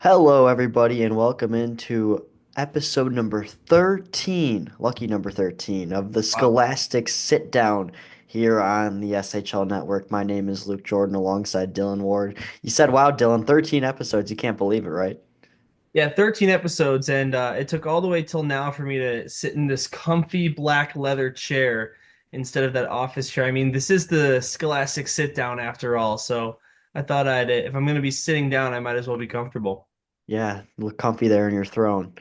Hello, everybody, and welcome into episode number 13, lucky number 13 of the Wow. Scholastic Sitdown here on the SHL network. My name is Luke Jordan alongside Dylan Ward. You said, wow, Dylan, 13 episodes. You can't believe it, right? Yeah, 13 episodes, and it took all the way till now for me to sit in this comfy black leather chair instead of that office chair. I mean, this is the Scholastic sit down after all, so I thought if I'm going to be sitting down, I might as well be comfortable. Yeah, look comfy there in your throne.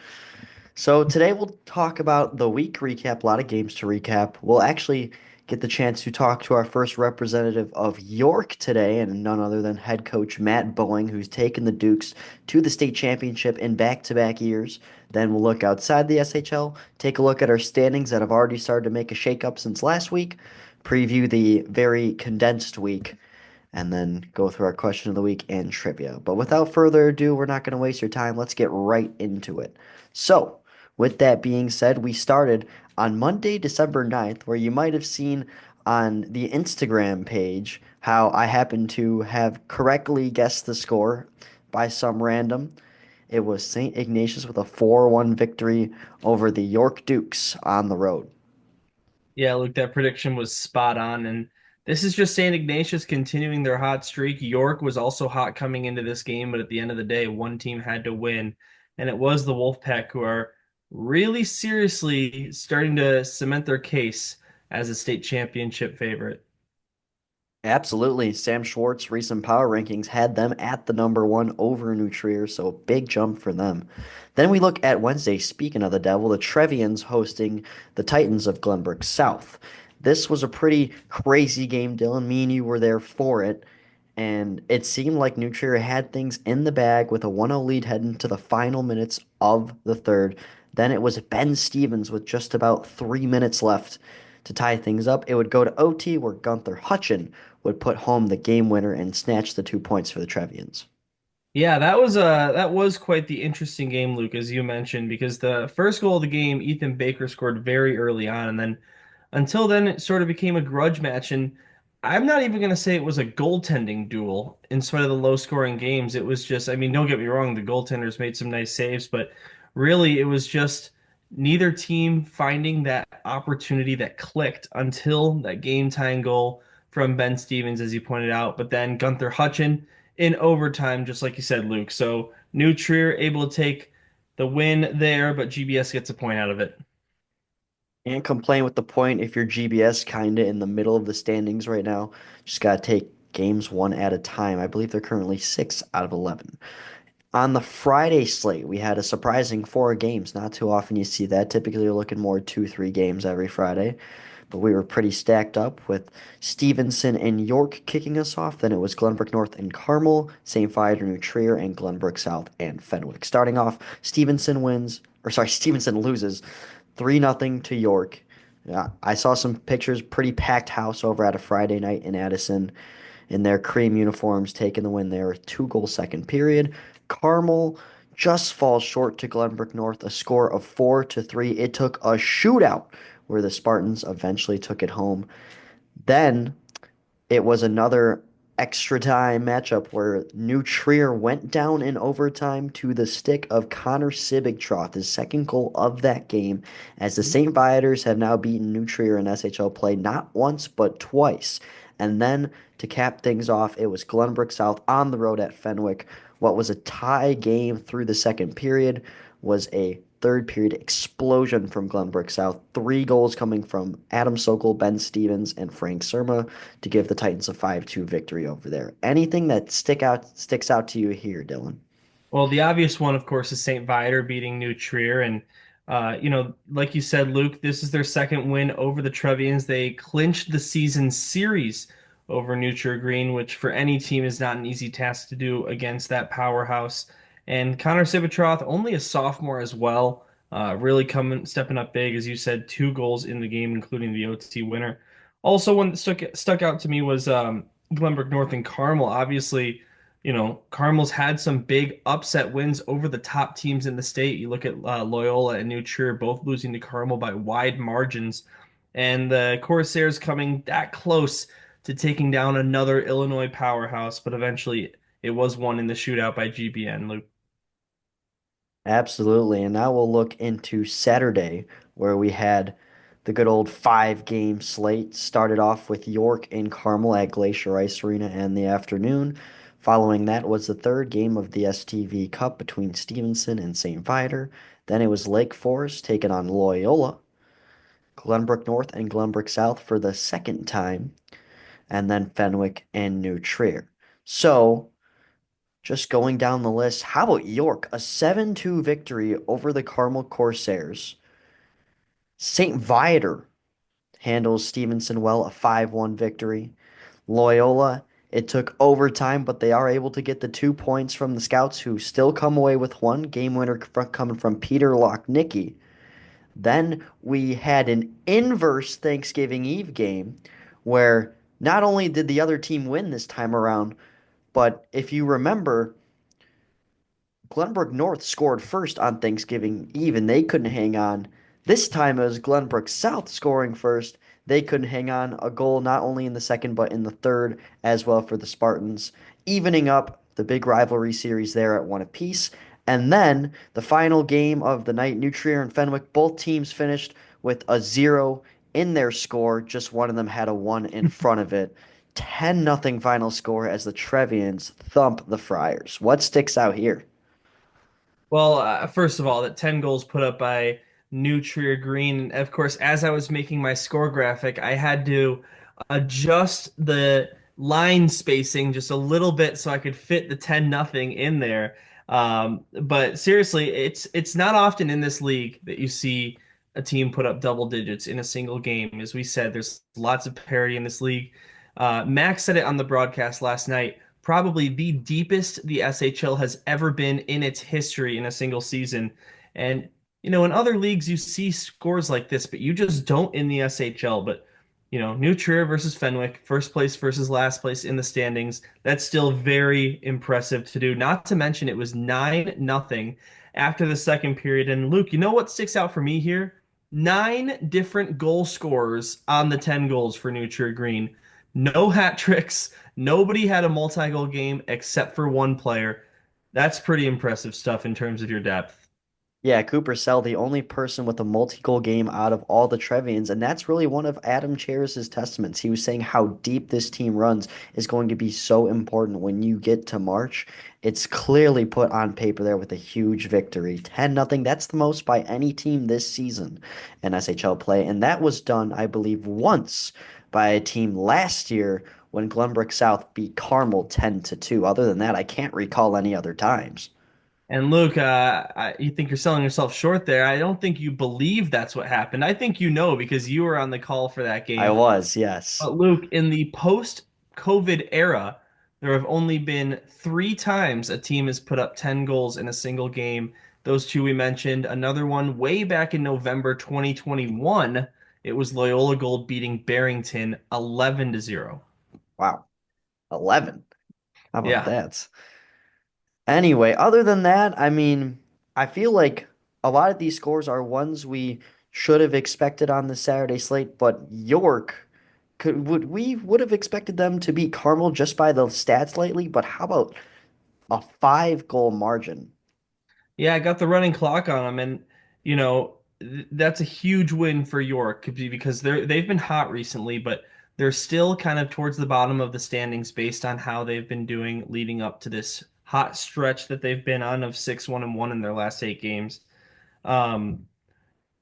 So today we'll talk about the week recap, a lot of games to recap. We'll actually get the chance to talk to our first representative of York today, and none other than head coach Matt Boeing, who's taken the Dukes to the state championship in back-to-back years. Then we'll look outside the SHL, take a look at our standings that have already started to make a shakeup since last week, preview the very condensed week, and then go through our question of the week and trivia. But without further ado, we're not going to waste your time. Let's get right into it. So, with that being said, we started on Monday, December 9th, where you might have seen on the Instagram page how I happened to have correctly guessed the score by some random. It was St. Ignatius with a 4-1 victory over the York Dukes on the road. Yeah, Luke, that prediction was spot on, and this is just St. Ignatius continuing their hot streak. York was also hot coming into this game, but at the end of the day, one team had to win, and it was the Wolfpack who are really seriously starting to cement their case as a state championship favorite. Absolutely. Sam Schwartz recent power rankings had them at the number one over New Trier, so a big jump for them. Then we look at Wednesday, speaking of the devil, the Trevians hosting the Titans of Glenbrook South. This was a pretty crazy game, Dylan. Me and you were there for it, and it seemed like New Trier had things in the bag with a 1-0 lead heading to the final minutes of the third. Then it was Ben Stevens with just about 3 minutes left to tie things up. It would go to OT where Gunther Hutchin would put home the game winner and snatch the 2 points for the Trevians. Yeah, that was quite the interesting game, Luke, as you mentioned, because the first goal of the game, Ethan Baker scored very early on, and then until then it sort of became a grudge match. And I'm not even gonna say it was a goaltending duel in spite of the low scoring games. It was just, I mean, don't get me wrong, the goaltenders made some nice saves, but really it was just neither team finding that opportunity that clicked until that game tying goal from Ben Stevens, as you pointed out. But then Gunther Hutchin in overtime, just like you said, Luke. So New Trier able to take the win there, but GBS gets a point out of it. Can't complain with the point if you're GBS kind of in the middle of the standings right now. Just got to take games one at a time. I believe they're currently 6 out of 11. On the Friday slate, we had a surprising 4 games. Not too often you see that. Typically, you're looking more 2, 3 games every Friday. But we were pretty stacked up with Stevenson and York kicking us off. Then it was Glenbrook North and Carmel, St. Viator, New Trier, and Glenbrook South and Fenwick. Starting off, Stevenson wins, or sorry, Stevenson loses 3-0 to York. I saw some pictures, pretty packed house over at a Friday night in Addison in their cream uniforms, taking the win there. 2 goal second period. Carmel just falls short to Glenbrook North, a score of 4-3. It took a shootout where the Spartans eventually took it home. Then it was another extra time matchup where New Trier went down in overtime to the stick of Connor Sibigtroth, his second goal of that game, as the St. Viators have now beaten New Trier in SHL play not once but twice. And then to cap things off, it was Glenbrook South on the road at Fenwick. What was a tie game through the second period was a third period explosion from Glenbrook South. 3 goals coming from Adam Sokol, Ben Stevens, and Frank Surma to give the Titans a 5-2 victory over there. Anything that sticks out to you here, Dylan? Well, the obvious one, of course, is St. Viator beating New Trier. And, like you said, Luke, this is their second win over the Trevians. They clinched the season series over New Trier Green, which for any team is not an easy task to do against that powerhouse. And Connor Sivitroth, only a sophomore as well, really stepping up big, as you said, 2 goals in the game, including the OT winner. Also, one that stuck out to me was Glenbrook North and Carmel. Obviously, Carmel's had some big upset wins over the top teams in the state. You look at Loyola and New Trier both losing to Carmel by wide margins, and the Corsairs coming that close to taking down another Illinois powerhouse, but eventually it was won in the shootout by GBN, Luke. Absolutely. And now we'll look into Saturday, where we had the good old 5 game slate. Started off with York and Carmel at Glacier Ice Arena in the afternoon. Following that was the third game of the STV Cup between Stevenson and St. Viator. Then it was Lake Forest taking on Loyola, Glenbrook North and Glenbrook South for the second time, and then Fenwick and New Trier. So, just going down the list, how about York? A 7-2 victory over the Carmel Corsairs. St. Viator handles Stevenson well, a 5-1 victory. Loyola, it took overtime, but they are able to get the 2 points from the Scouts, who still come away with one game winner coming from Peter Lochnicki. Then we had an inverse Thanksgiving Eve game where not only did the other team win this time around, but if you remember, Glenbrook North scored first on Thanksgiving Eve and they couldn't hang on. This time it was Glenbrook South scoring first. They couldn't hang on. A goal not only in the second but in the third as well for the Spartans, evening up the big rivalry series there at one apiece. And then the final game of the night, New Trier and Fenwick, both teams finished with a 0 in their score. Just one of them had a 1 in front of it. 10-0 final score as the Trevians thump the Friars. What sticks out here? Well, first of all, that 10 goals put up by New Trier Green. And of course, as I was making my score graphic, I had to adjust the line spacing just a little bit so I could fit the 10-0 in there. But seriously, it's not often in this league that you see a team put up double digits in a single game. As we said, there's lots of parity in this league. Max said it on the broadcast last night, probably the deepest the SHL has ever been in its history in a single season. And, in other leagues, you see scores like this, but you just don't in the SHL. But, New Trier versus Fenwick, first place versus last place in the standings. That's still very impressive to do. Not to mention it was 9-0 after the second period. And Luke, you know what sticks out for me here? Nine different goal scorers on the 10 goals for New Trier Green. No hat tricks. Nobody had a multi-goal game except for one player. That's pretty impressive stuff in terms of your depth. Yeah, Cooper Sell, the only person with a multi-goal game out of all the Trevians, and that's really one of Adam Cheris's testaments. He was saying how deep this team runs is going to be so important when you get to March. It's clearly put on paper there with a huge victory. 10-0, that's the most by any team this season in SHL play, and that was done, I believe, once by a team last year when Glenbrook South beat Carmel 10-2. Other than that, I can't recall any other times. And Luke, you think you're selling yourself short there. I don't think you believe that's what happened. I think you know because you were on the call for that I game. was, yes. But Luke, in the post-COVID era, there have only been three times a team has put up 10 goals in a single game. Those two we mentioned. Another one way back in November 2021, it was Loyola Gold beating Barrington 11-0. Wow. 11. How about Yeah. that? Anyway, other than that, I mean, I feel like a lot of these scores are ones we should have expected on the Saturday slate, but York would have expected them to beat Carmel just by the stats lately, but how about a 5 goal margin? Yeah, I got the running clock on them, and that's a huge win for York because they've been hot recently, but they're still kind of towards the bottom of the standings based on how they've been doing leading up to this hot stretch that they've been on of 6-1-1 in their last 8 games. Um,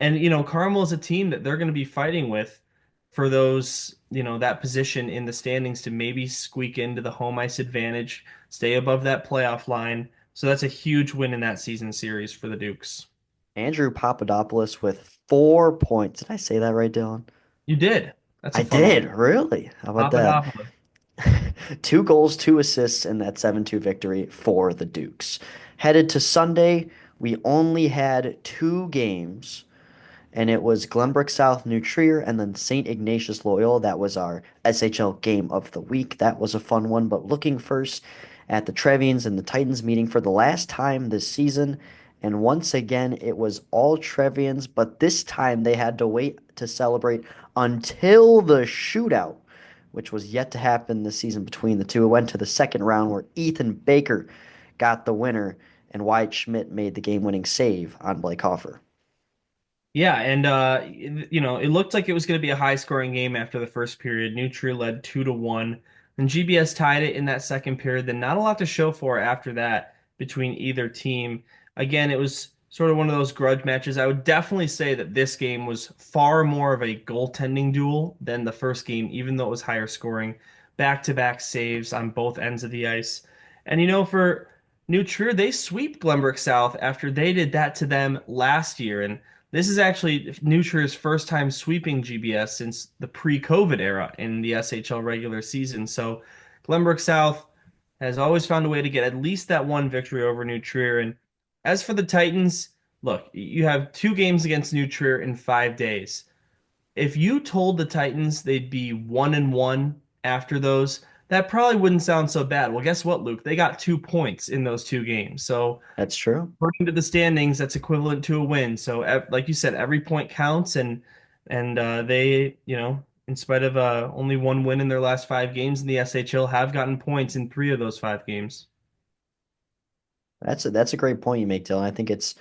and Carmel is a team that they're going to be fighting with for those, that position in the standings to maybe squeak into the home ice advantage, stay above that playoff line. So that's a huge win in that season series for the Dukes. Andrew Papadopoulos with 4 points. Did I say that right, Dylan? You did. That's a I fun did, one. really? How about that? Papadopoulos. 2 goals, 2 assists in that 7-2 victory for the Dukes. Headed to Sunday, we only had 2 games, and it was Glenbrook South, New Trier, and then St. Ignatius Loyola. That was our SHL game of the week. That was a fun one. But looking first at the Trevians and the Titans meeting for the last time this season, and once again it was all Trevians, but this time they had to wait to celebrate until the shootout, which was yet to happen this season between the two. It went to the second round where Ethan Baker got the winner and Wyatt Schmidt made the game-winning save on Blake Hoffer. Yeah, and it looked like it was going to be a high-scoring game after the first period. New Trier led 2-1. Then GBS tied it in that second period. Then not a lot to show for after that between either team. Again, it was sort of one of those grudge matches. I would definitely say that this game was far more of a goaltending duel than the first game, even though it was higher scoring. Back-to-back saves on both ends of the ice. And for New Trier, they sweep Glenbrook South after they did that to them last year. And this is actually New Trier's first time sweeping GBS since the pre-COVID era in the SHL regular season. So Glenbrook South has always found a way to get at least that one victory over New Trier. And as for the Titans, look, you have two games against New Trier in 5 days. If you told the Titans they'd be 1-1 after those, that probably wouldn't sound so bad. Well, guess what, Luke? They got 2 points in those two games. So That's true. according to the standings, that's equivalent to a win. So, like you said, every point counts, and they, in spite of only one win in their last 5 games in the SHL, have gotten points in 3 of those 5 games. That's a great point you make, Dylan. I think it's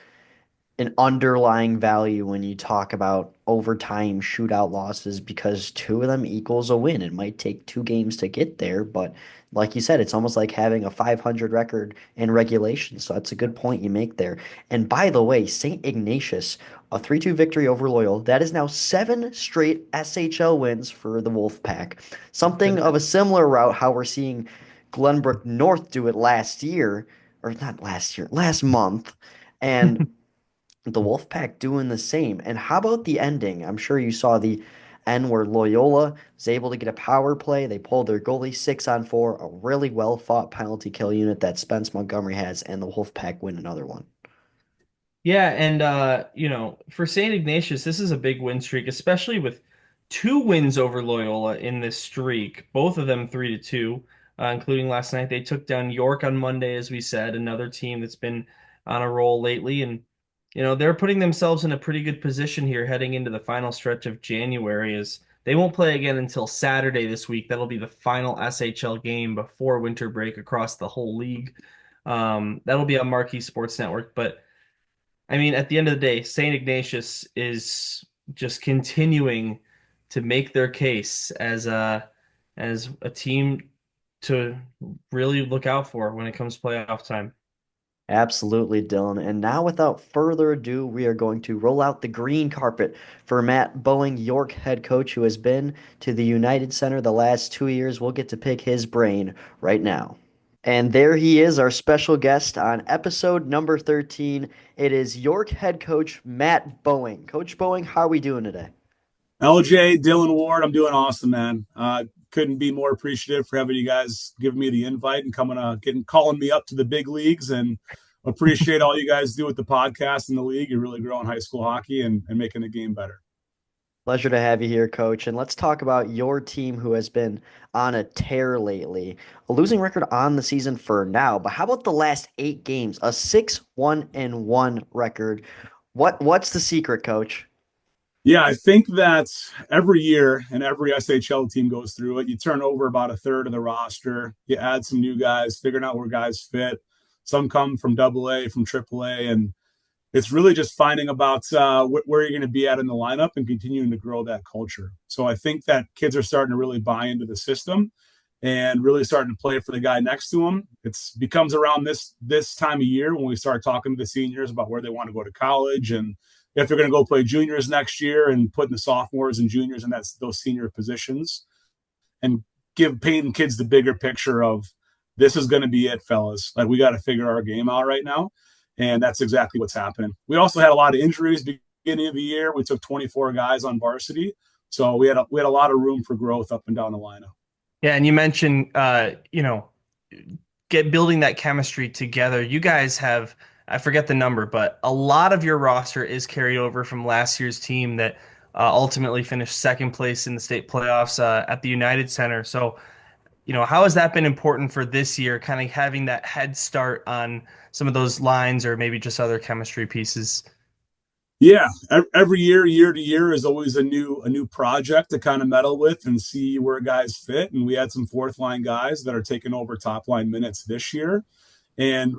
an underlying value when you talk about overtime shootout losses because two of them equals a win. It might take two games to get there, but like you said, it's almost like having a 500 record in regulation. So that's a good point you make there. And by the way, St. Ignatius, a 3-2 victory over Loyal. That is now 7 straight SHL wins for the Wolfpack. Something of a similar route how we're seeing Glenbrook North do it last year, or not last year, last month. And the Wolfpack doing the same. And how about the ending? I'm sure you saw the end where Loyola was able to get a power play. They pulled their goalie 6-on-4, a really well fought penalty kill unit that Spence Montgomery has, and the Wolfpack win another one. Yeah, and for St. Ignatius, this is a big win streak, especially with 2 wins over Loyola in this streak, both of them 3-2, including last night. They took down York on Monday, as we said, another team that's been on a roll lately, and they're putting themselves in a pretty good position here heading into the final stretch of January, as they won't play again until Saturday this week. That'll be the final SHL game before winter break across the whole league. That'll be on Marquee Sports Network, but I mean, at the end of the day, St. Ignatius is just continuing to make their case as a team to really look out for when it comes to playoff time. Absolutely, Dylan. And now, without further ado, we are going to roll out the green carpet for Matt Boeing, York head coach, who has been to the United Center the last 2 years. We'll get to pick his brain right now. And there he is, our special guest on episode number 13. It is York head coach Matt Boeing. Coach Boeing, how are we doing today? LJ, Dylan Ward, I'm doing awesome, man. Couldn't be more appreciative for having you guys giving me the invite and calling me up to the big leagues, and appreciate all you guys do with the podcast and the league. You're really growing high school hockey and making the game better. Pleasure to have you here, Coach. And let's talk about your team who has been on a tear lately. A losing record on the season for now, but how about the last 8 games? A 6-1-1 record. What's the secret, Coach? Yeah, I think that every year and every SHL team goes through it. You turn over about a third of the roster. You add some new guys, figuring out where guys fit. Some come from AA, from AAA, and it's really just finding about where you're going to be at in the lineup and continuing to grow that culture. So I think that kids are starting to really buy into the system and really starting to play for the guy next to them. It's becomes around this time of year when we start talking to the seniors about where they want to go to college and if they're going to go play juniors next year and putting the sophomores and juniors in those senior positions and painting kids the bigger picture of this is going to be it, fellas. Like we got to figure our game out right now. And that's exactly what's happening. We also had a lot of injuries beginning of the year. We took 24 guys on varsity. So we had a lot of room for growth up and down the lineup. Yeah, and you mentioned get building that chemistry together. You guys have, I forget the number, but a lot of your roster is carried over from last year's team that ultimately finished second place in the state playoffs at the United Center. So, how has that been important for this year, kind of having that head start on some of those lines or maybe just other chemistry pieces? Yeah, every year to year is always a new project to kind of meddle with and see where guys fit. And we had some fourth line guys that are taking over top line minutes this year, and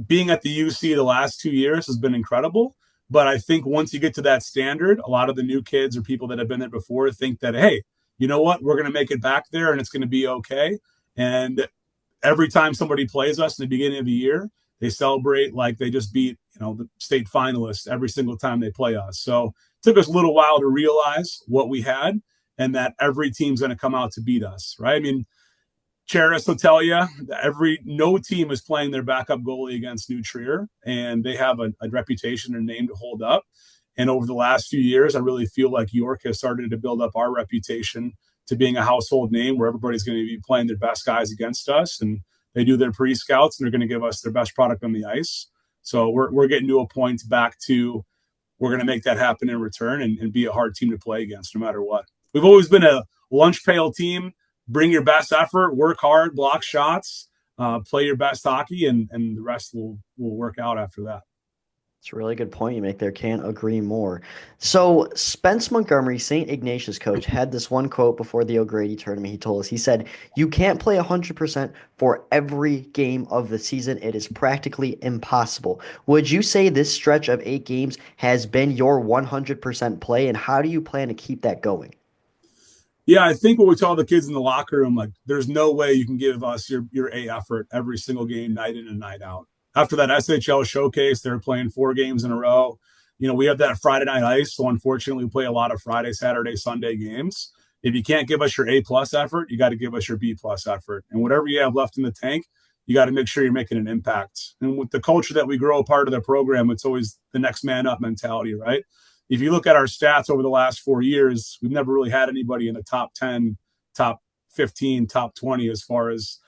being at the UC the last 2 years has been incredible. But I think once you get to that standard, a lot of the new kids or people that have been there before think that, hey, you know what, we're going to make it back there and it's going to be okay. And every time somebody plays us in the beginning of the year, they celebrate like they just beat, the state finalists every single time they play us. So it took us a little while to realize what we had and that every team's going to come out to beat us, right? I mean, Cheris will tell you that no team is playing their backup goalie against New Trier, and they have a reputation and name to hold up. And over the last few years, I really feel like York has started to build up our reputation to being a household name where everybody's going to be playing their best guys against us, and they do their pre-scouts, and they're going to give us their best product on the ice. So we're getting to a point back to we're going to make that happen in return and be a hard team to play against no matter what. We've always been a lunch pail team. Bring your best effort, work hard, block shots, play your best hockey, and the rest will work out after that. It's a really good point you make there. Can't agree more. So Spence Montgomery, St. Ignatius coach, had this one quote before the O'Grady tournament. He told us, he said, "You can't play 100% for every game of the season. It is practically impossible." Would you say this stretch of 8 games has been your 100% play, and how do you plan to keep that going? Yeah, I think what we tell the kids in the locker room, like, there's no way you can give us your A effort every single game, night in and night out. After that SHL showcase, they're playing 4 games in a row. We have that Friday night ice, so unfortunately, we play a lot of Friday, Saturday, Sunday games. If you can't give us your A plus effort, you got to give us your B plus effort, and whatever you have left in the tank, you got to make sure you're making an impact. And with the culture that we grow a part of the program, it's always the next man up mentality, right? If you look at our stats over the last 4 years, we've never really had anybody in the top 10, top 15, top 20 as far as,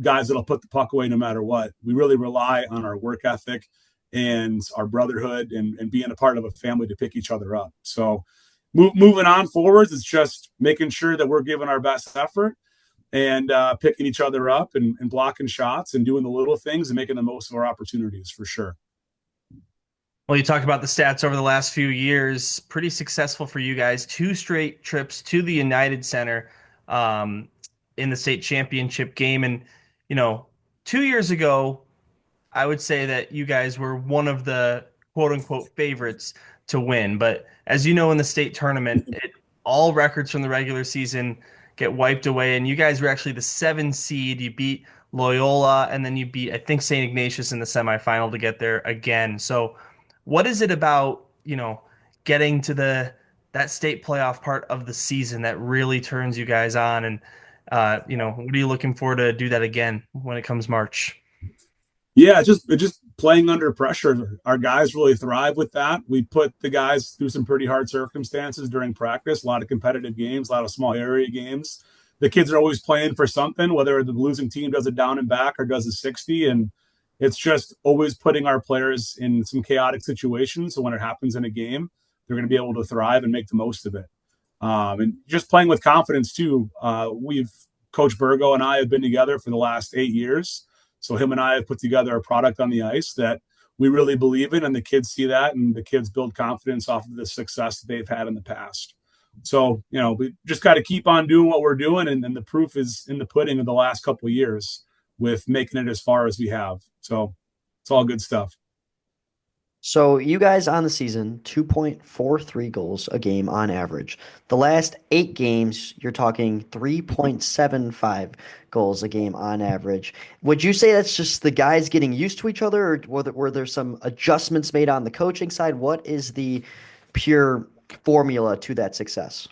guys that'll put the puck away no matter what. We really rely on our work ethic and our brotherhood and being a part of a family to pick each other up. So moving on forwards, it's just making sure that we're giving our best effort and picking each other up and blocking shots and doing the little things and making the most of our opportunities for sure. Well, you talked about the stats over the last few years. Pretty successful for you guys. 2 straight trips to the United Center um, in the state championship game. And, 2 years ago, I would say that you guys were one of the quote unquote favorites to win. But as you know, in the state tournament, all records from the regular season get wiped away. And you guys were actually the 7 seed. You beat Loyola, and then you beat, I think, St. Ignatius in the semifinal to get there again. So, what is it about, getting to that state playoff part of the season that really turns you guys on? And, what are you looking for to do that again when it comes March? Yeah, just playing under pressure. Our guys really thrive with that. We put the guys through some pretty hard circumstances during practice, a lot of competitive games, a lot of small area games. The kids are always playing for something, whether the losing team does it down and back or does a 60. And it's just always putting our players in some chaotic situations. So when it happens in a game, they're going to be able to thrive and make the most of it. And just playing with confidence too. Coach Burgo and I have been together for the last 8 years. So him and I have put together a product on the ice that we really believe in, and the kids see that, and the kids build confidence off of the success that they've had in the past. So, we just got to keep on doing what we're doing, and the proof is in the pudding of the last couple of years with making it as far as we have. So it's all good stuff. So you guys on the season, 2.43 goals a game on average. The last 8 games, you're talking 3.75 goals a game on average. Would you say that's just the guys getting used to each other, or were there some adjustments made on the coaching side? What is the pure formula to that success?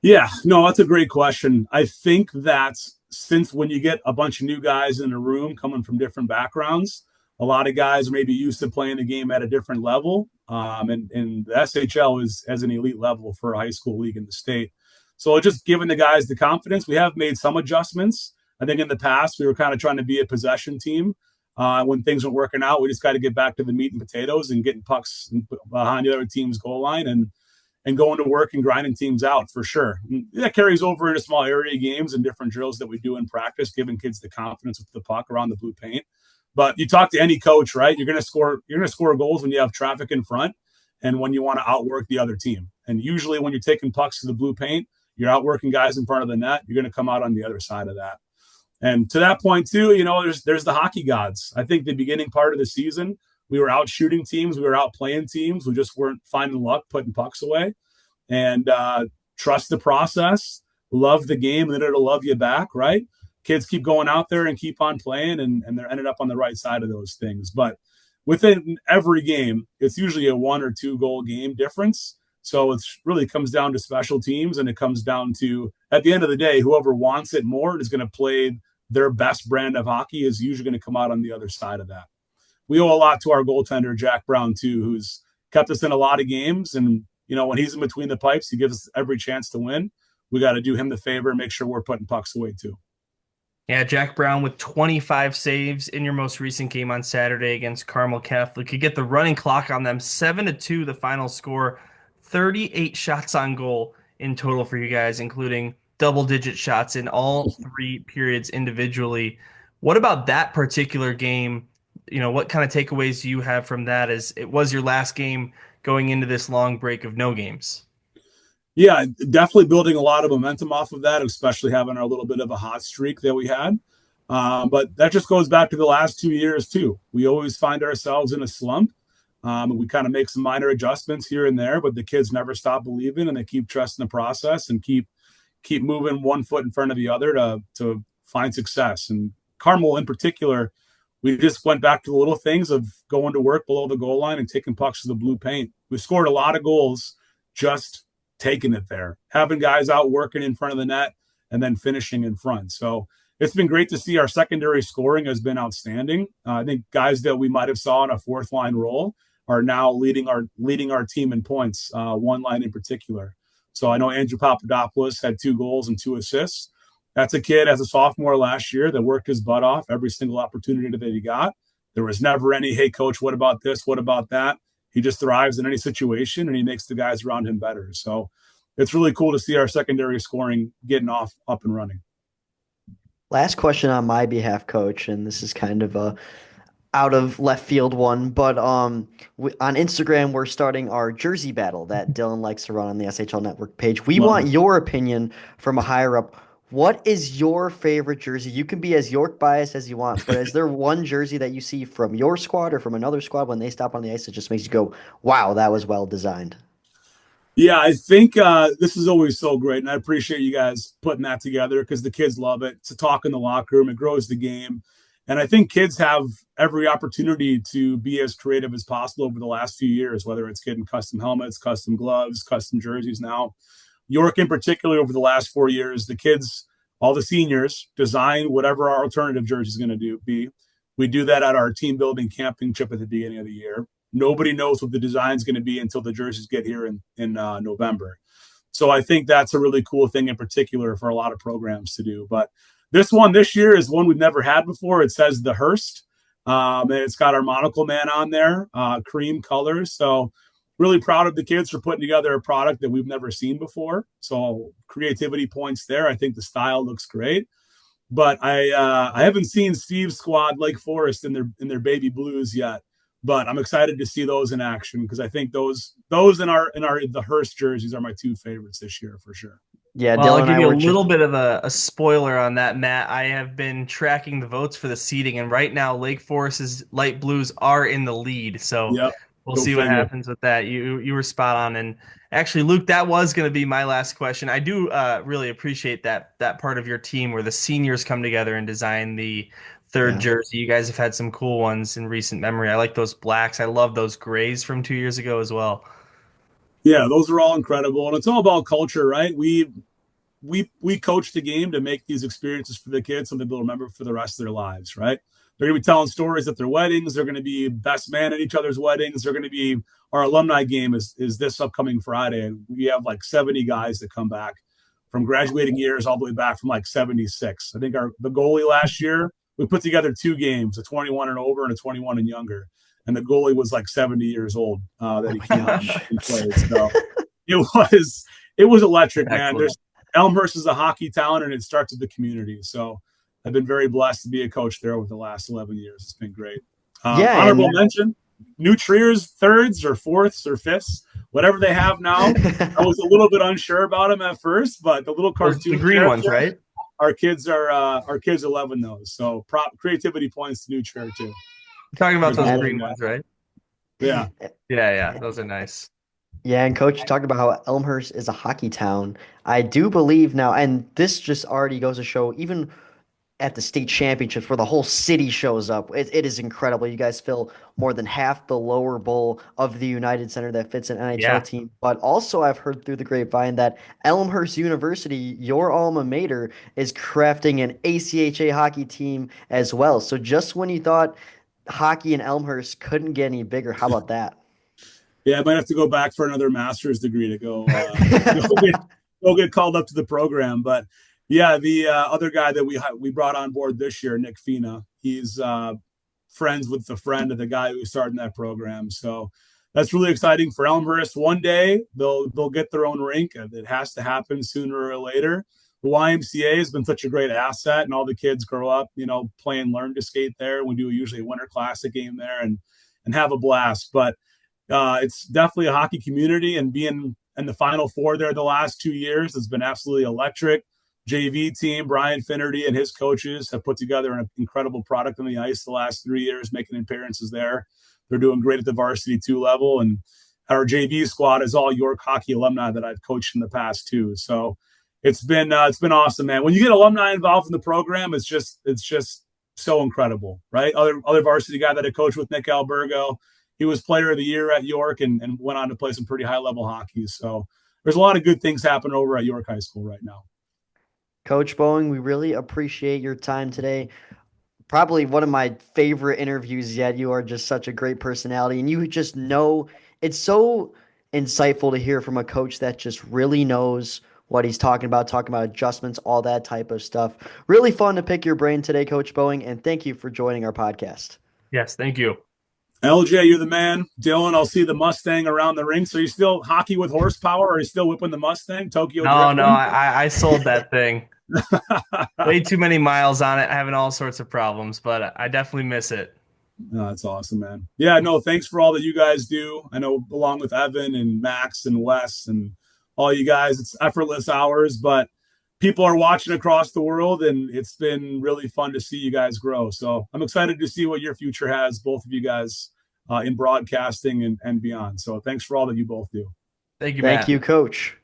Yeah, no, that's a great question. I think that since when you get a bunch of new guys in a room coming from different backgrounds, a lot of guys are maybe used to playing the game at a different level. And the SHL is as an elite level for a high school league in the state. So just giving the guys the confidence, we have made some adjustments. I think in the past, we were kind of trying to be a possession team. When things weren't working out, we just got to get back to the meat and potatoes and getting pucks behind the other team's goal line and going to work and grinding teams out for sure. And that carries over into small area games and different drills that we do in practice, giving kids the confidence with the puck around the blue paint. But you talk to any coach, right? You're going to score goals when you have traffic in front and when you want to outwork the other team. And usually when you're taking pucks to the blue paint, you're outworking guys in front of the net, you're going to come out on the other side of that. And to that point too, there's the hockey gods. I think the beginning part of the season, we were out shooting teams, we were out playing teams, we just weren't finding luck putting pucks away. And trust the process, love the game, and then it'll love you back, right? Kids keep going out there and keep on playing, and they're ended up on the right side of those things. But within every game, it's usually a 1 or 2 goal game difference. So it really comes down to special teams, and it comes down to, at the end of the day, whoever wants it more and is going to play their best brand of hockey is usually going to come out on the other side of that. We owe a lot to our goaltender, Jack Brown, too, who's kept us in a lot of games. And, when he's in between the pipes, he gives us every chance to win. We got to do him the favor and make sure we're putting pucks away, too. Yeah, Jack Brown with 25 saves in your most recent game on Saturday against Carmel Catholic. You get the running clock on them, 7-2, the final score, 38 shots on goal in total for you guys, including double-digit shots in all 3 periods individually. What about that particular game? What kind of takeaways do you have from that, as it was your last game going into this long break of no games? Yeah, definitely building a lot of momentum off of that, especially having our little bit of a hot streak that we had. But that just goes back to the last 2 years, too. We always find ourselves in a slump. We kind of make some minor adjustments here and there, but the kids never stop believing, and they keep trusting the process and keep moving one foot in front of the other to find success. And Carmel in particular, we just went back to the little things of going to work below the goal line and taking pucks to the blue paint. We scored a lot of goals just taking it there, having guys out working in front of the net and then finishing in front. So it's been great to see. Our secondary scoring has been outstanding. I think guys that we might have saw in a 4th line role are now leading our team in points, one line in particular. So I know Andrew Papadopoulos had 2 goals and 2 assists. That's a kid as a sophomore last year that worked his butt off every single opportunity that he got. There was never any, hey, coach, what about this? What about that? He just thrives in any situation, and he makes the guys around him better. So it's really cool to see our secondary scoring getting up and running. Last question on my behalf, coach, and this is kind of a out of left field one, but on Instagram we're starting our jersey battle that Dylan likes to run on the SHL Network page. We want your opinion from a higher up. What is your favorite jersey? You can be as York biased as you want, but is there one jersey that you see from your squad or from another squad when they stop on the ice that just makes you go, wow, that was well designed? Yeah, I think this is always so great, and I appreciate you guys putting that together because the kids love it. It's a talk in the locker room. It grows the game. And I think kids have every opportunity to be as creative as possible over the last few years, whether it's getting custom helmets, custom gloves, custom jerseys now. York in particular, over the last 4 years, the kids, all the seniors, design whatever our alternative jersey is going to be. We do that at our team building camping trip at the beginning of the year. Nobody knows what the design is going to be until the jerseys get here in November. So I think that's a really cool thing in particular for a lot of programs to do. But this one this year is one we've never had before. It says the Hearst, and it's got our monocle man on there, cream colors. So really proud of the kids for putting together a product that we've never seen before. So creativity points there. I think the style looks great. But I haven't seen Steve's squad Lake Forest in their baby blues yet. But I'm excited to see those in action because I think those in the Hearst jerseys are my 2 favorites this year for sure. Yeah, Well, Dylan I'll and give I you a were little bit of a spoiler on that, Matt. I have been tracking the votes for the seating, and right now Lake Forest's light blues are in the lead. So Yep. we'll Go see what figure. happens with that. You were spot on. And actually, Luke, that was going to be my last question. I do really appreciate that part of your team where the seniors come together and design the third jersey. You guys have had some cool ones in recent memory. I like those blacks. I love those grays from 2 years ago as well. Yeah, those are all incredible. And it's all about culture, right? We coach the game to make these experiences for the kids something they'll remember for the rest of their lives, right? They're going to be telling stories at their weddings. They're going to be best man at each other's weddings. They're going to be our alumni game is this upcoming Friday. And we have like 70 guys that come back from graduating years all the way back from like 76. I think the goalie last year, we put together 2 games, a 21 and over and a 21 and younger. And the goalie was like 70 years old that he came out and played. So it was electric, man. Elmhurst is a hockey town, and it starts with the community. So I've been very blessed to be a coach there over the last 11 years. It's been great. Honorable mention, New Trier's thirds or fourths or fifths, whatever they have now. I was a little bit unsure about them at first, but the little cartoon the green ones, right? our kids are loving those. So creativity points to new chair too. You're talking about There's those one And little green guy. ones, right? Yeah. Yeah, yeah, those are nice. yeah, and coach, you talked about how Elmhurst is a hockey town. I do believe now, and this just already goes to show, even at the state championships where the whole city shows up. It is incredible. You guys fill more than half the lower bowl of the United Center that fits an NHL Yeah. team. But also, I've heard through the grapevine that Elmhurst University, your alma mater, is crafting an ACHA hockey team as well. So just when you thought hockey in Elmhurst couldn't get any bigger, how about that? Yeah, I might have to go back for another master's degree to go get called up to the program. But yeah, the other guy that we brought on board this year, Nick Fina, he's friends with the friend of the guy who started in that program. So that's really exciting for Elmhurst. One day they'll get their own rink. It has to happen sooner or later. The YMCA has been such a great asset, and all the kids grow up, playing learn to skate there. We do usually a winter classic game there and have a blast. But it's definitely a hockey community, and being in the Final Four there the last 2 years has been absolutely electric. JV team, Brian Finnerty and his coaches have put together an incredible product on the ice the last 3 years, making appearances there. They're doing great at the varsity two level, and our JV squad is all York hockey alumni that I've coached in the past too. So it's been awesome, man. When you get alumni involved in the program, it's just so incredible, right? Other varsity guy that I coached with, Nick Albergo, he was player of the year at York and went on to play some pretty high level hockey. So there's a lot of good things happening over at York High School right now. Coach Boeing, we really appreciate your time today. Probably one of my favorite interviews yet. You are just such a great personality, and you just know it's so insightful to hear from a coach that just really knows what he's talking about adjustments, all that type of stuff. Really fun to pick your brain today, Coach Boeing, and thank you for joining our podcast. Yes, thank you. LJ, you're the man. Dylan, I'll see the Mustang around the ring. So you still hockey with horsepower, or are you still whipping the Mustang, Tokyo No, no, drifting? I sold that thing. Way too many miles on it, having all sorts of problems, but I definitely miss it. No, that's awesome, man. Yeah, no, thanks for all that you guys do. I know along with Evan and Max and Wes and all you guys, it's effortless hours, but people are watching across the world, and it's been really fun to see you guys grow. So I'm excited to see what your future has, both of you guys, in broadcasting and beyond. So thanks for all that you both do. Thank you, Thank Matt. you, Coach.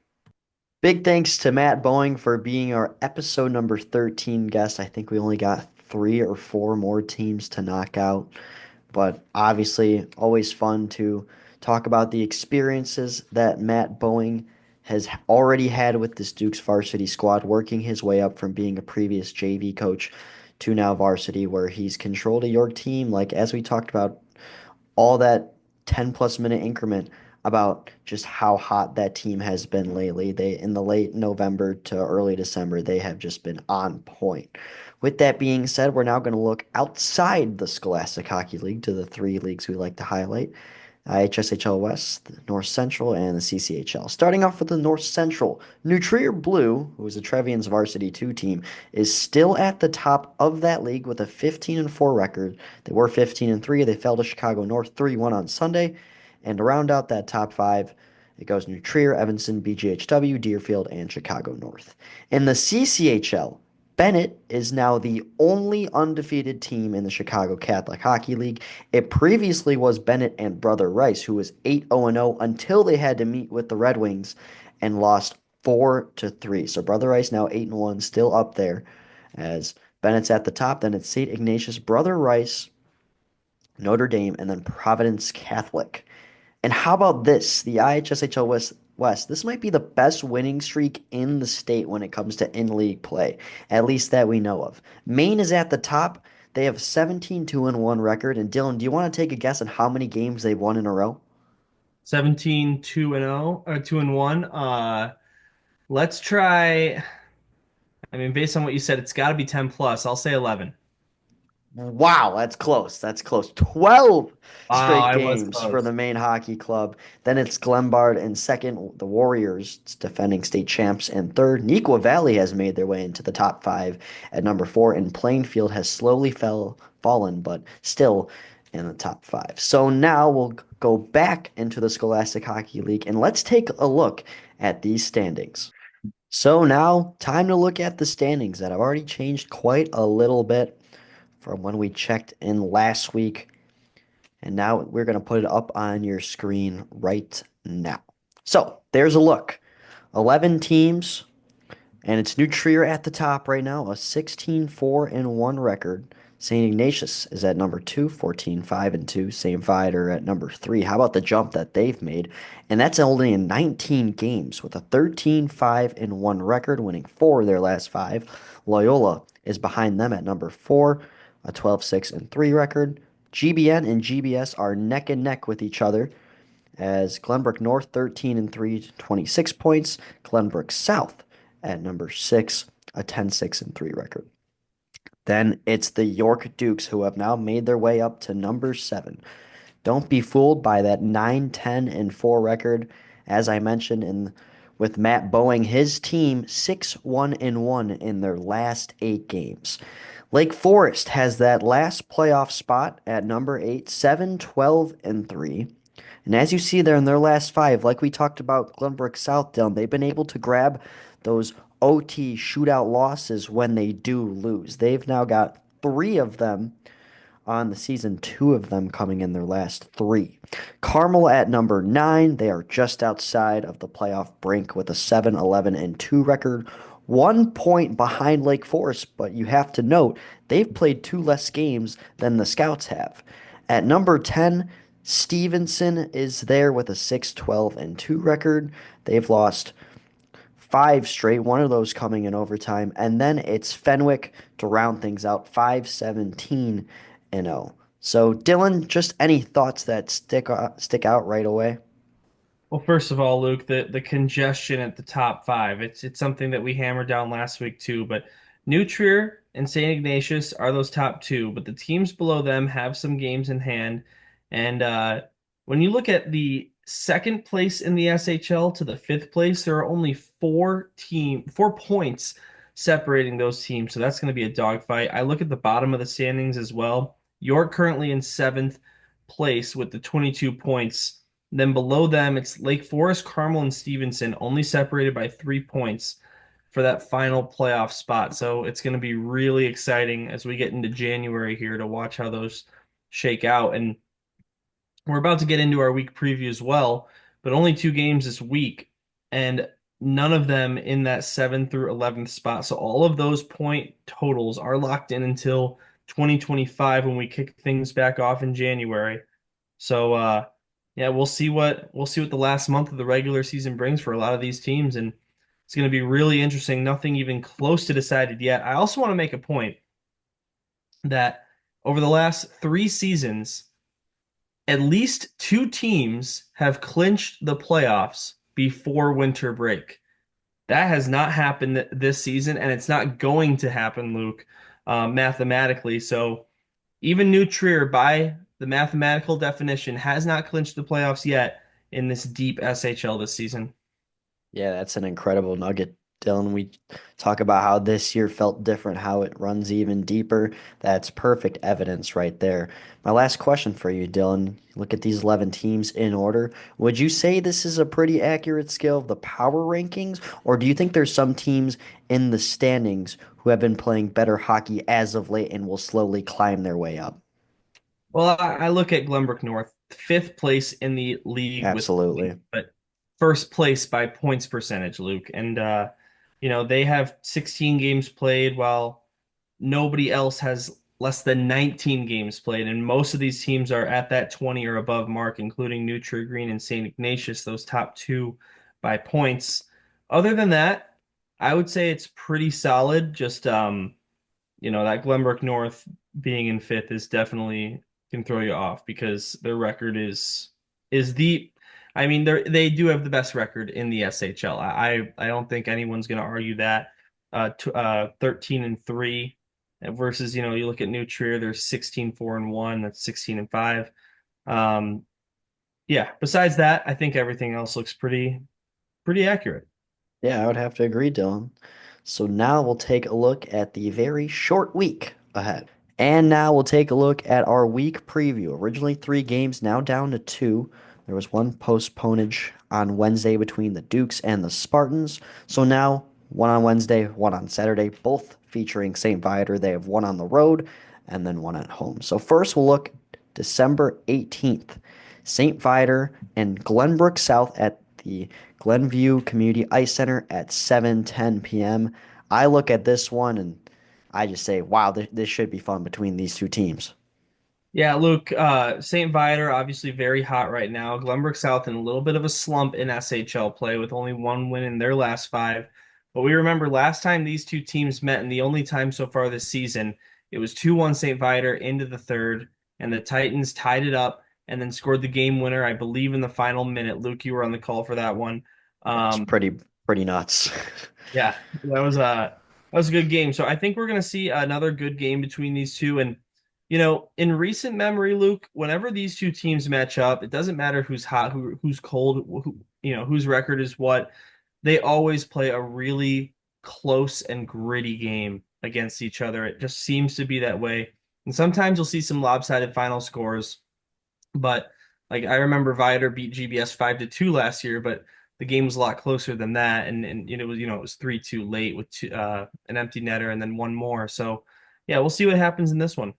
Big thanks to Matt Boeing for being our episode number 13 guest. I think we only got three or four more teams to knock out. But obviously, always fun to talk about the experiences that Matt Boeing has already had with this Duke's varsity squad, working his way up from being a previous JV coach to now varsity, where he's controlled a York team, like as we talked about, all that 10 plus minute increment about just how hot that team has been lately. They in the late November to early December, they have just been on point. With that being said, we're now going to look outside the Scholastic Hockey League to the three leagues we like to highlight. HSHL West, the North Central, and the CCHL. Starting off with the North Central, New Trier Blue, who is the Trevian's varsity 2 team, is still at the top of that league with a 15-4 record. They were 15-3. They fell to Chicago North 3-1 on Sunday. And to round out that top five, it goes New Trier, Evanston, BGHW, Deerfield, and Chicago North. In the CCHL, Bennett is now the only undefeated team in the Chicago Catholic Hockey League. It previously was Bennett and Brother Rice, who was 8-0-0 until they had to meet with the Red Wings and lost 4-3. So Brother Rice now 8-1, still up there as Bennett's at the top. Then it's St. Ignatius, Brother Rice, Notre Dame, and then Providence Catholic. And how about this? The IHSHL West. This might be the best winning streak in the state when it comes to in-league play, at least that we know of. Maine is at the top. They have 17-2-1 record. And Dylan, do you want to take a guess on how many games they've won in a row? 17, 2-0, or 2-1. Let's try. I mean, based on what you said, it's got to be 10 plus. I'll say 11. Wow, that's close. That's close. 12 Wow, straight I was games for close. the Maine Hockey Club. Then it's Glenbard in second, the Warriors defending state champs in third. Neuqua Valley has made their way into the top five at number four, and Plainfield has slowly fallen, but still in the top five. So now we'll go back into the Scholastic Hockey League and let's take a look at these standings. So now, time to look at the standings that have already changed quite a little bit from when we checked in last week. And now we're going to put it up on your screen right now. So there's a look. 11 teams, and it's New Trier at the top right now, a 16-4-1 record. St. Ignatius is at number 2, 14-5-2. St. Viator at number 3. How about the jump that they've made? And that's only in 19 games with a 13-5-1 record, winning 4 of their last 5. Loyola is behind them at number 4, a 12-6-3 record. GBN and GBS are neck and neck with each other as Glenbrook North 13-3, 26 points. Glenbrook South at number 6, a 10-6-3 record. Then it's the York Dukes who have now made their way up to number 7. Don't be fooled by that 9-10-4 record. As I mentioned with Matt Boeing, his team 6-1-1 in their last 8 games. Lake Forest has that last playoff spot at number 8, 7-12-3. And as you see there in their last 5, like we talked about Glenbrook South, Dylan, they've been able to grab those OT shootout losses when they do lose. They've now got 3 of them on the season, 2 of them coming in their last 3. Carmel at number 9, they are just outside of the playoff brink with a 7-11-2 record. 1 point behind Lake Forest, but you have to note they've played 2 less games than the Scouts have. At number 10, Stevenson is there with a 6-12-2 record. They've lost 5 straight, one of those coming in overtime. And then it's Fenwick to round things out, 5-17-0. So, Dylan, just any thoughts that stick out right away? Well, first of all, Luke, the congestion at the top five, it's something that we hammered down last week too. But New Trier and St. Ignatius are those top two, but the teams below them have some games in hand. And when you look at the second place in the SHL to the fifth place, there are only 4 points separating those teams. So that's going to be a dogfight. I look at the bottom of the standings as well. York currently in seventh place with the 22 points. Then below them, it's Lake Forest, Carmel, and Stevenson, only separated by 3 points for that final playoff spot. So it's going to be really exciting as we get into January here to watch how those shake out. And we're about to get into our week preview as well, but only 2 games this week, and none of them in that 7th through 11th spot. So all of those point totals are locked in until 2025 when we kick things back off in January. So yeah, we'll see what the last month of the regular season brings for a lot of these teams, and it's going to be really interesting. Nothing even close to decided yet. I also want to make a point that over the last 3 seasons, at least 2 teams have clinched the playoffs before winter break. That has not happened this season, and it's not going to happen, Luke, mathematically. So even New Trier, by the mathematical definition, has not clinched the playoffs yet in this deep SHL this season. Yeah, that's an incredible nugget, Dylan. We talk about how this year felt different, how it runs even deeper. That's perfect evidence right there. My last question for you, Dylan. Look at these 11 teams in order. Would you say this is a pretty accurate scale of the power rankings, or do you think there's some teams in the standings who have been playing better hockey as of late and will slowly climb their way up? Well, I look at Glenbrook North, fifth place in the league with points, Absolutely. but first place by points percentage, Luke. And they have 16 games played while nobody else has less than 19 games played. And most of these teams are at that 20 or above mark, including Nutri Green and St. Ignatius, those top two by points. Other than that, I would say it's pretty solid. Just that Glenbrook North being in fifth is definitely can throw you off because their record is the I mean they do have the best record in the SHL. I don't think anyone's going to argue that. 13-3 versus you look at New Trier, they're 16-4-1, that's 16-5. Um yeah, besides that, I think everything else looks pretty accurate. Yeah, I would have to agree, Dylan. So now we'll take a look at the very short week ahead. And now we'll take a look at our week preview. Originally 3 games, now down to 2. There was one postponage on Wednesday between the Dukes and the Spartans. So now one on Wednesday, one on Saturday, both featuring St. Viator. They have one on the road and then one at home. So first we'll look December 18th. St. Viator and Glenbrook South at the Glenview Community Ice Center at 7:10 p.m. I look at this one and I just say, wow, this should be fun between these two teams. Yeah, Luke, St. Viator obviously very hot right now. Glenbrook South in a little bit of a slump in SHL play with only one win in their last five. But we remember last time these two teams met, and the only time so far this season, it was 2-1 St. Viator into the third, and the Titans tied it up and then scored the game winner, I believe, in the final minute. Luke, you were on the call for that one. Yeah, it's Um, pretty nuts. yeah, that was a good game. So I think we're gonna see another good game between these two. And in recent memory, Luke, whenever these two teams match up, it doesn't matter who's hot, who's cold, whose record is what. They always play a really close and gritty game against each other. It just seems to be that way. And sometimes you'll see some lopsided final scores, but like I remember Viator beat GBS 5-2 last year, but the game was a lot closer than that. And it was 3-2 late with an empty netter and then one more. So yeah, we'll see what happens in this one.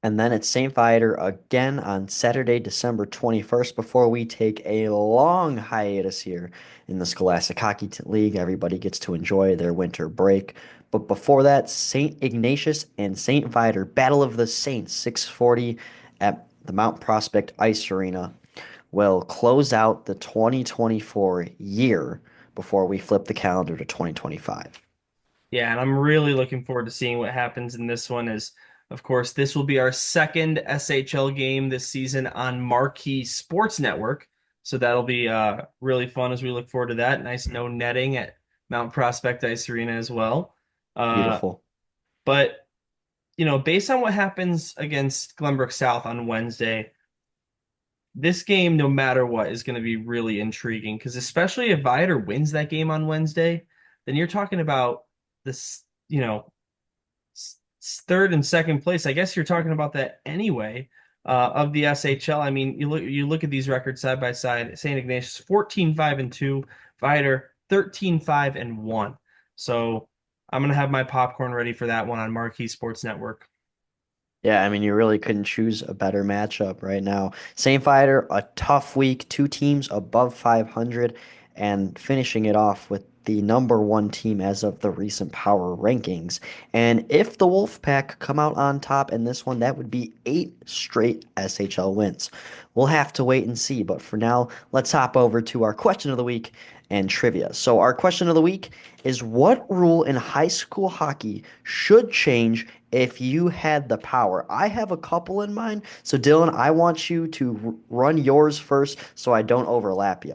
And then it's St. Viator again on Saturday, December 21st, before we take a long hiatus here in the Scholastic League. Everybody gets to enjoy their winter break. But before that, St. Ignatius and St. Viator, Battle of the Saints, 6:40 at the Mount Prospect Ice Arena, will close out the 2024 year before we flip the calendar to 2025. Yeah, and I'm really looking forward to seeing what happens in this one as of course this will be our second SHL game this season on Marquee Sports Network. So that'll be really fun as we look forward to that. Nice no netting at Mount Prospect Ice Arena as well. Uh, Beautiful. but based on what happens against Glenbrook South on Wednesday, this game, no matter what, is going to be really intriguing because especially if Viator wins that game on Wednesday, then you're talking about this, third and second place. I guess you're talking about that anyway of the SHL. I mean, you look at these records side by side. St. Ignatius 14-5-2, Viator 13-5-1. So I'm gonna have my popcorn ready for that one on Marquee Sports Network. Yeah, I mean, you really couldn't choose a better matchup right now. Same fighter, a tough week, two teams above 500, and finishing it off with the number one team as of the recent power rankings. And if the Wolfpack come out on top in this one, that would be 8 straight SHL wins. We'll have to wait and see, but for now, let's hop over to our question of the week and trivia. So, our question of the week is what rule in high school hockey should change if you had the power? I have a couple in mind. So, Dylan, I want you to run yours first so I don't overlap you.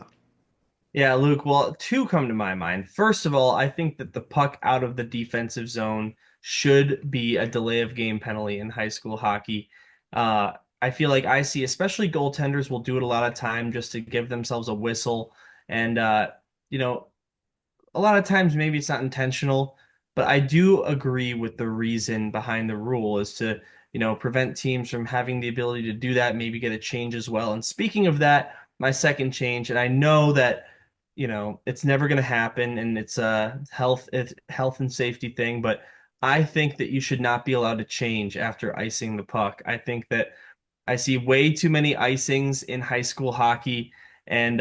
Yeah, Luke, well, two come to my mind. First of all, I think that the puck out of the defensive zone should be a delay of game penalty in high school hockey. I feel like I see, especially goaltenders will do it a lot of time just to give themselves a whistle. And, you know, a lot of times maybe it's not intentional, but I do agree with the reason behind the rule is to, prevent teams from having the ability to do that, maybe get a change as well. And speaking of that, my second change, and I know that, it's never going to happen and it's health and safety thing, but I think that you should not be allowed to change after icing the puck. I think that I see way too many icings in high school hockey, and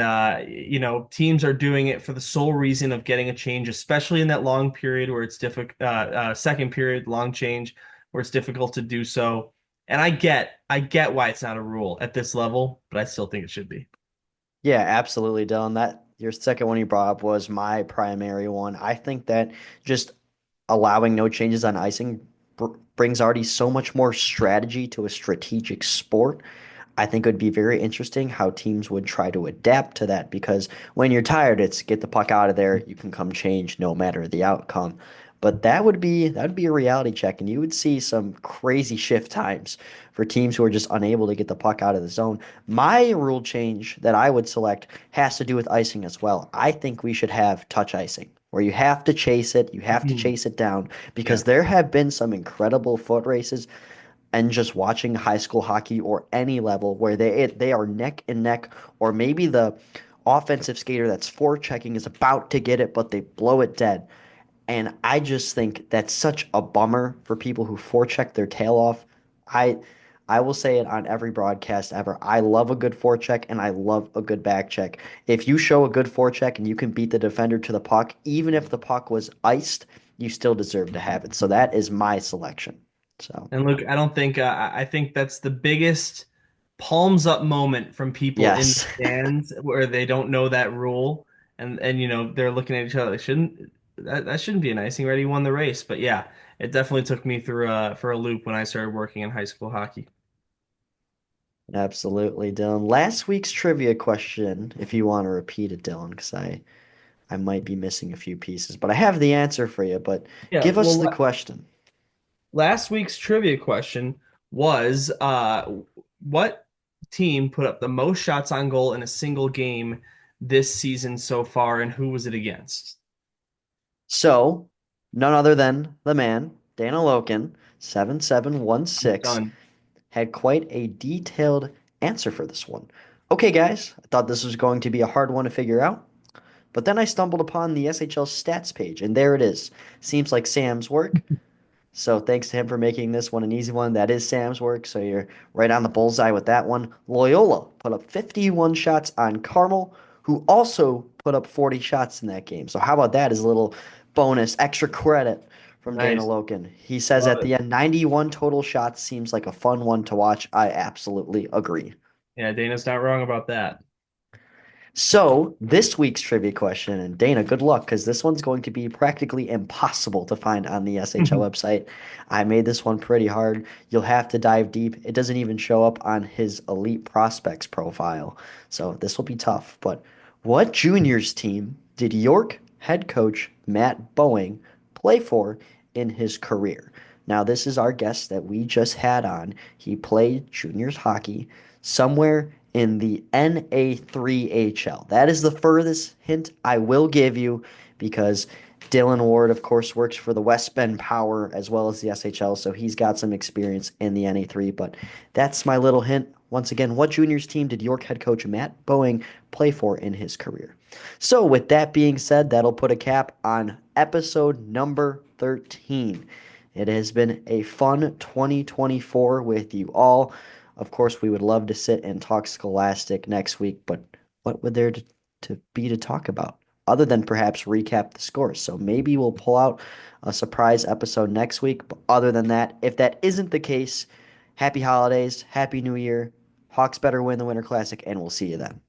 teams are doing it for the sole reason of getting a change, especially in that long period where it's difficult. Second period, long change, where it's difficult to do so. And I get why it's not a rule at this level, but I still think it should be. Yeah, absolutely, Dylan. That your second one you brought up was my primary one. I think that just allowing no changes on icing brings already so much more strategy to a strategic sport. I think it would be very interesting how teams would try to adapt to that because when you're tired, it's get the puck out of there. You can come change no matter the outcome. But that would be a reality check, and you would see some crazy shift times for teams who are just unable to get the puck out of the zone. My rule change that I would select has to do with icing as well. I think we should have touch icing, where you have to chase it, you have to Mhm. chase it down, because Yeah. there have been some incredible foot races and just watching high school hockey or any level where they are neck and neck or maybe the offensive skater that's forechecking is about to get it, but they blow it dead. And I just think that's such a bummer for people who forecheck their tail off. I I will say it on every broadcast ever. I love a good forecheck and I love a good back check. If you show a good forecheck and you can beat the defender to the puck, even if the puck was iced, you still deserve to have it. So that is my selection. So, And look, I don't think I think that's the biggest palms up moment from people in the yes, stands where they don't know that rule and they're looking at each other. They shouldn't that shouldn't be an icing, right? He won the race. But yeah, it definitely took me through for a loop when I started working in high school hockey. absolutely, Dylan. Last week's trivia question, if you want to repeat it, Dylan, because I might be missing a few pieces, but I have the answer for you. But Yeah, give us well, the question. last week's trivia question was what team put up the most shots on goal in a single game this season so far, and who was it against? So, none other than the man, Dana Loken, 7716, Done. had quite a detailed answer for this one. Okay, guys, I thought this was going to be a hard one to figure out, but then I stumbled upon the SHL stats page, and there it is. Seems like Sam's work. So thanks to him for making this one an easy one. That is Sam's work. So you're right on the bullseye with that one. Loyola put up 51 shots on Carmel, who also put up 40 shots in that game. So how about that as a little bonus, extra credit from Dana Nice. Loken. He says Love at it. the end, 91 total shots seems like a fun one to watch. I absolutely agree. Yeah, Dana's not wrong about that. So, this week's trivia question, and Dana, good luck because this one's going to be practically impossible to find on the SHL website. I made this one pretty hard. You'll have to dive deep. It doesn't even show up on his elite prospects profile. So, this will be tough. But what juniors team did York head coach Matt Boeing play for in his career? Now, this is our guest that we just had on. He played juniors hockey somewhere in the NA3HL. That is the furthest hint I will give you because Dylan Ward, of course, works for the West Bend Power as well as the SHL, so he's got some experience in the NA3. But that's my little hint. Once again, what juniors team did York head coach Matt Boeing play for in his career? So, with that being said, that'll put a cap on episode number 13. It has been a fun 2024 with you all. Of course, we would love to sit and talk Scholastic next week, but what would there to be to talk about other than perhaps recap the scores? So maybe we'll pull out a surprise episode next week. But other than that, if that isn't the case, happy holidays, happy new year. Hawks better win the Winter Classic, and we'll see you then.